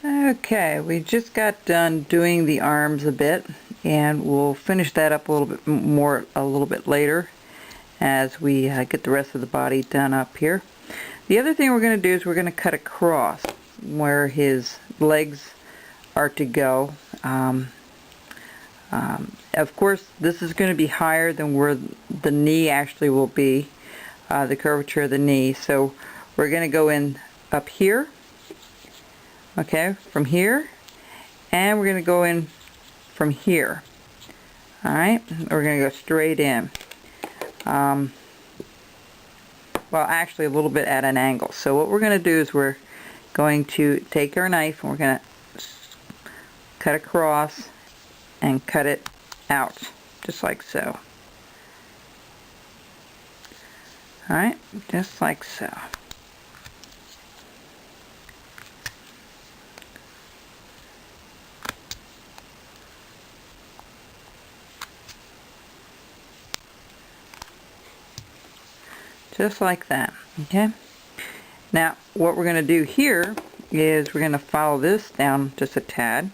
Okay, we just got done doing the arms a bit, and we'll finish that up a little bit more a little bit later as we get the rest of the body done up here. The other thing we're going to do is we're going to cut across where his legs are to go. Of course, this is going to be higher than where the knee actually will be, the curvature of the knee. So we're going to go in up here. Okay, from here, and we're going to go in from here. Alright, we're going to go straight in. Well, actually a little bit at an angle. So what we're going to do is we're going to take our knife and we're going to cut across and cut it out, just like so. Alright, just like so. Just like that. Okay. Now what we're going to do here is we're going to follow this down just a tad,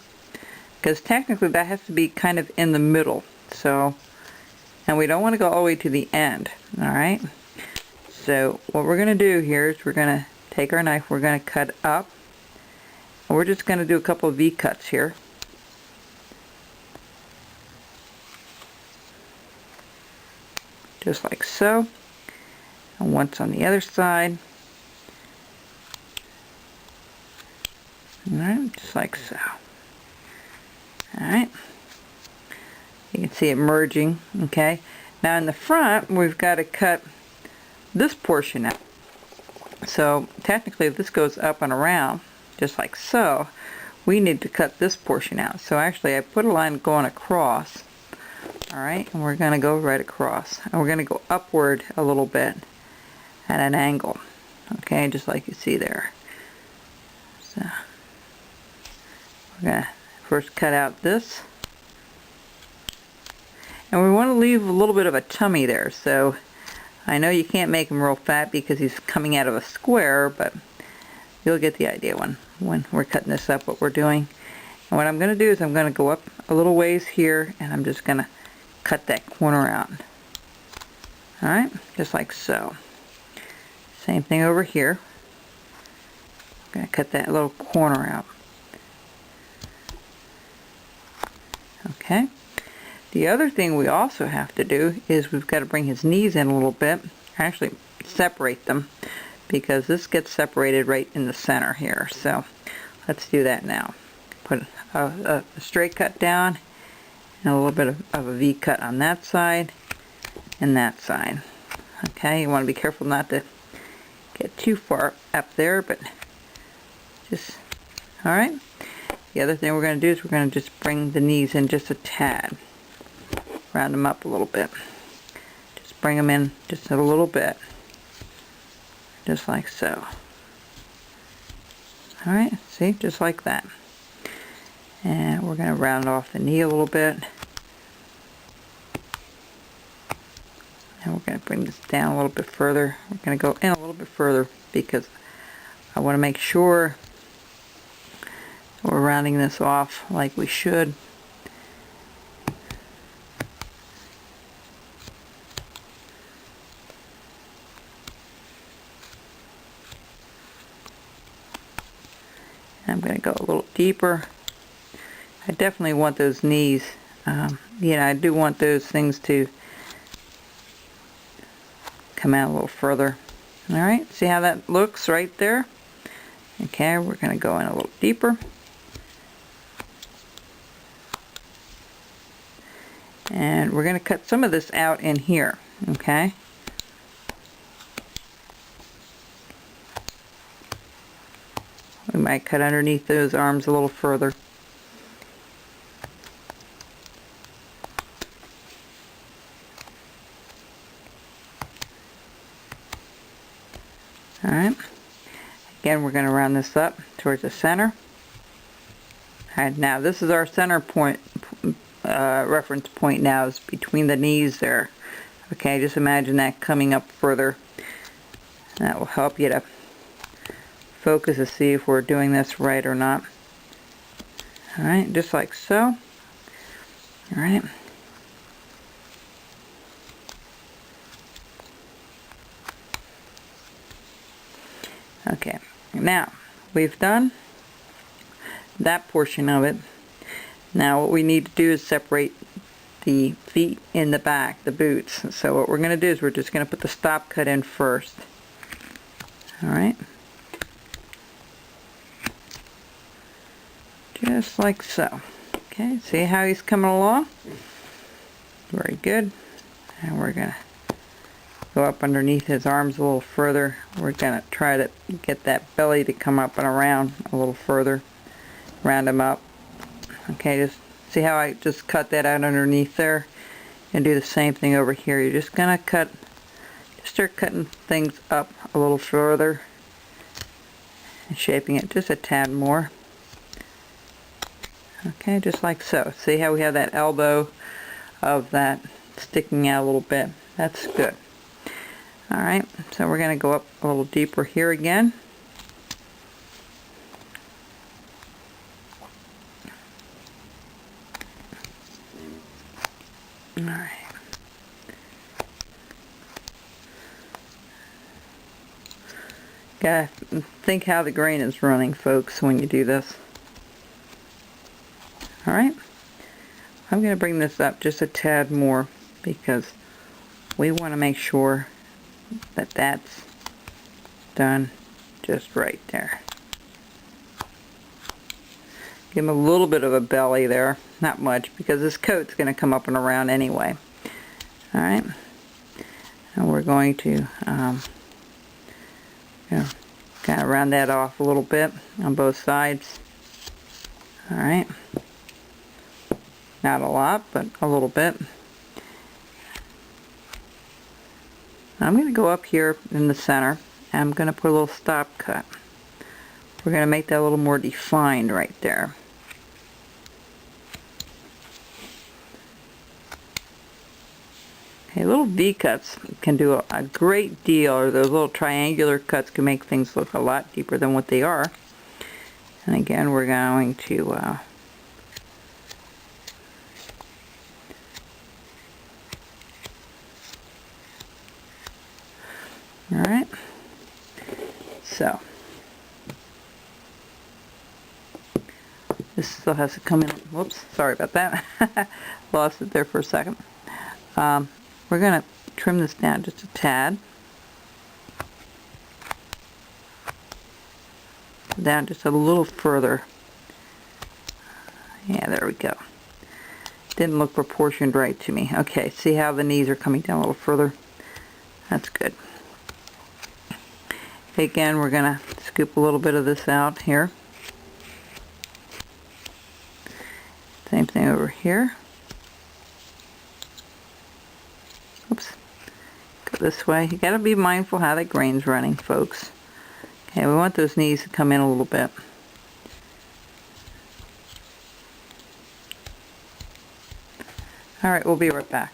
because technically that has to be kind of in the middle. So, and we don't want to go all the way to the end. Alright. So what we're going to do here is we're going to take our knife, we're going to cut up, and we're just going to do a couple of V cuts here. Just like so. And once on the other side. Alright, just like so. Alright. You can see it merging, okay? Now in the front, we've got to cut this portion out. So technically if this goes up and around, just like so, we need to cut this portion out. So actually I put a line going across. Alright, and we're going to go right across. And we're going to go upward a little bit at an angle, okay, just like you see there. So we're going to first cut out this, and we want to leave a little bit of a tummy there. So I know you can't make him real fat because he's coming out of a square, but you'll get the idea when we're cutting this up what we're doing. And what I'm going to do is I'm going to go up a little ways here, and I'm just going to cut that corner out. Alright, just like so. Same thing over here. I'm going to cut that little corner out. Okay. The other thing we also have to do is we've got to bring his knees in a little bit. Actually separate them, because this gets separated right in the center here. So let's do that now. Put a straight cut down and a little bit of a V cut on that side and that side. Okay, you want to be careful not to get too far up there, but just, alright. The other thing we're going to do is we're going to just bring the knees in just a tad. Round them up a little bit. Just bring them in just a little bit. Just like so. Alright, see, just like that. And we're going to round off the knee a little bit. And we're going to bring this down a little bit further. We're going to go in a little bit further because I want to make sure we're rounding this off like we should. And I'm going to go a little deeper. I definitely want those knees, I do want those things to come out a little further. Alright, see how that looks right there? Okay, we're going to go in a little deeper. And we're going to cut some of this out in here, okay? We might cut underneath those arms a little further. Alright, again we're going to round this up towards the center. Alright, now this is our center point, reference point now is between the knees there. Okay, just imagine that coming up further. That will help you to focus to see if we're doing this right or not. Alright, just like so. Alright. Okay, now we've done that portion of it. Now what we need to do is separate the feet in the back, the boots. So what we're going to do is we're just going to put the stop cut in first. Alright. Just like so. Okay, see how he's coming along? Very good. And we're going to go up underneath his arms a little further. We're going to try to get that belly to come up and around a little further. Round him up. Okay, just see how I just cut that out underneath there? And do the same thing over here. You're just going to start cutting things up a little further. And shaping it just a tad more. Okay, just like so. See how we have that elbow of that sticking out a little bit? That's good. Alright, so we're going to go up a little deeper here again. Alright. Gotta think how the grain is running, folks, when you do this. Alright, I'm going to bring this up just a tad more because we want to make sure that that's done just right there. Give him a little bit of a belly there, not much, because this coat's going to come up and around anyway. Alright, and we're going to kind of round that off a little bit on both sides. Alright. Not a lot, but a little bit. I'm going to go up here in the center, and I'm going to put a little stop cut. We're going to make that a little more defined right there. Okay, little V-cuts can do a great deal, or those little triangular cuts can make things look a lot deeper than what they are. And again, we're going to alright, so this still has to come in. Whoops, sorry about that. Lost it there for a second. We're going to trim this down just a tad. Down just a little further. Yeah, there we go. Didn't look proportioned right to me. Okay, see how the knees are coming down a little further? That's good. Again, we're going to scoop a little bit of this out here. Same thing over here. Oops. Go this way. You got to be mindful how that grain's running, folks. Okay, we want those knees to come in a little bit. Alright, we'll be right back.